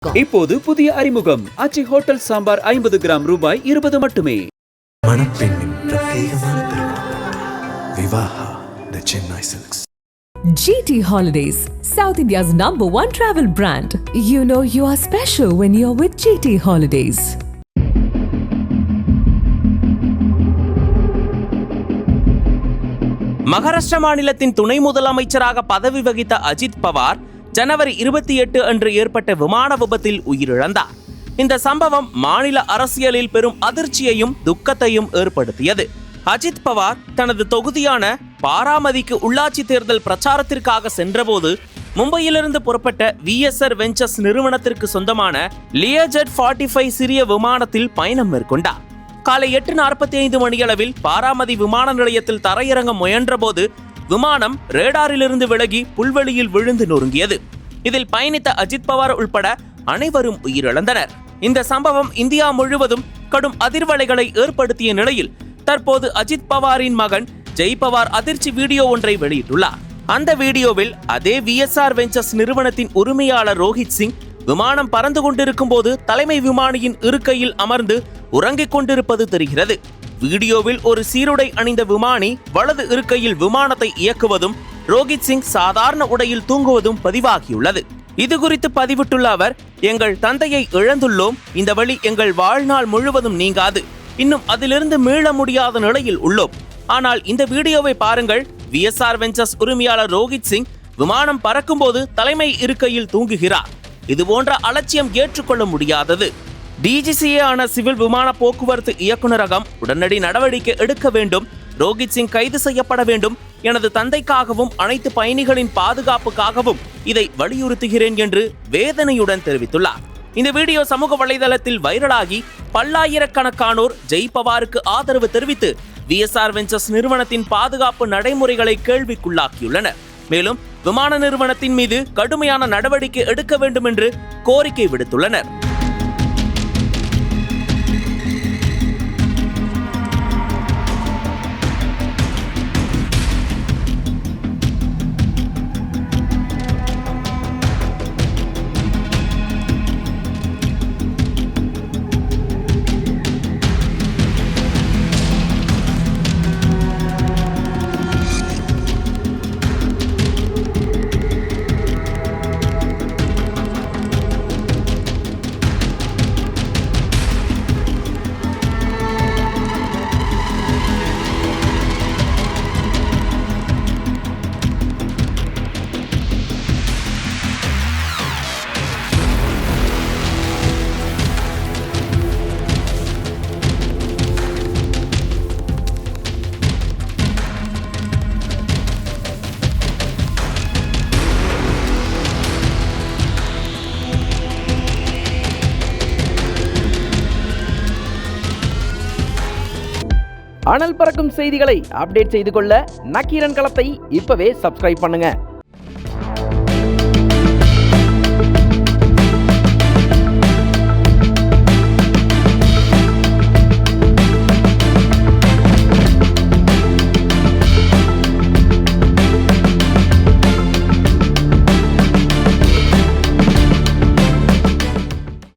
இப்போது புதிய அறிமுகம் ஆச்சி ஹோட்டல் சாம்பார் 50 கிராம் ரூபாய் 20 மட்டுமே. மணப்பெண்ணின் பிரத்யேகமான திருமணம் Vivaha the Chennai silks. GT Holidays, South India's #1 travel brand. You know you are special when you're with GT Holidays. Maharashtra மாநிலத்தின் துணை முதலமைச்சராக பதவி வகித்த அஜித் பவார் ஜனவரி 28 அன்று ஏற்பட்ட விமான விபத்தில் உயிரிழந்தார். இந்த சம்பவம் மாநில அரசியலில் பெரும் அதிர்ச்சியையும் துக்கத்தையும் ஏற்படுத்தியது. அஜித் பவார் தனது தொகுதியான பாராமதிக்கு உள்ளாட்சி தேர்தல் பிரச்சாரத்திற்காக சென்றபோது மும்பையிலிருந்து புறப்பட்ட VSR வெஞ்சர்ஸ் நிறுவனத்திற்கு சொந்தமான லியர்ஜெட் 45 சிறிய விமானத்தில் பயணம் மேற்கொண்டார். காலை 8:45 மணியளவில் பாராமதி விமான நிலையத்தில் தரையிறங்க முயன்றபோது விமானம் ரேடாரிலிருந்து விலகி புல்வெளியில் விழுந்து நொறுங்கியது. இதில் பயணித்த அஜித் பவார் உள்பட அனைவரும் உயிரிழந்தனர். இந்த சம்பவம் இந்தியா முழுவதும் கடும் அதிர்வலைகளை ஏற்படுத்திய நிலையில் தற்போது அஜித் பவாரின் மகன் ஜெய் பவார் அதிர்ச்சி வீடியோ ஒன்றை வெளியிட்டுள்ளார். அந்த வீடியோவில் அதே VSR வெஞ்சர்ஸ் நிறுவனத்தின் உரிமையாளர் ரோஹித் சிங் விமானம் பறந்து கொண்டிருக்கும் போது தலைமை விமானியின் இருக்கையில் அமர்ந்து உறங்கிக் கொண்டிருப்பது தெரிகிறது. வீடியோவில் ஒரு சீருடை அணிந்த விமானி வலது இருக்கையில் விமானத்தை இயக்குவதும் ரோஹித் சிங் சாதாரண உடையில் தூங்குவதும் பதிவாகியுள்ளது. இது குறித்து பதிவிட்டுள்ள அவர், எங்கள் தந்தையை இழந்துள்ளோம். இந்த வழி எங்கள் வாழ்நாள் முழுவதும் நீங்காது. இன்னும் அதிலிருந்து மீள முடியாத நிலையில் உள்ளோம். ஆனால் இந்த வீடியோவை பாருங்கள். VSR வெஞ்சர்ஸ் உரிமையாளர் ரோஹித் சிங் விமானம் பறக்கும் போது தலைமை இருக்கையில் தூங்குகிறார். இது போன்ற அலட்சியம் ஏற்றுக்கொள்ள முடியாதது. DGCA ஆன சிவில் விமான போக்குவரத்து இயக்குநரகம் உடனடி நடவடிக்கை எடுக்க வேண்டும். ரோஹித் சிங் கைது செய்யப்பட வேண்டும். எனது தந்தைக்காகவும் அனைத்து பயணிகளின் பாதுகாப்புக்காகவும் இதை வலியுறுத்துகிறேன் என்று வேதனையுடன் தெரிவித்துள்ளார். இந்த வீடியோ சமூக வலைதளத்தில் வைரலாகி பல்லாயிரக்கணக்கானோர் ஜெய் பவாருக்கு ஆதரவு தெரிவித்து VSR வெஞ்சர்ஸ் நிறுவனத்தின் பாதுகாப்பு நடைமுறைகளை கேள்விக்குள்ளாக்கியுள்ளனர். மேலும் விமான நிறுவனத்தின் மீது கடுமையான நடவடிக்கை எடுக்க வேண்டும் என்று கோரிக்கை விடுத்துள்ளனர். அனல் பறக்கும் செய்திகளை அப்டேட் செய்து கொள்ள நக்கீரன் களத்தை இப்பவே சப்ஸ்கிரைப் பண்ணுங்க.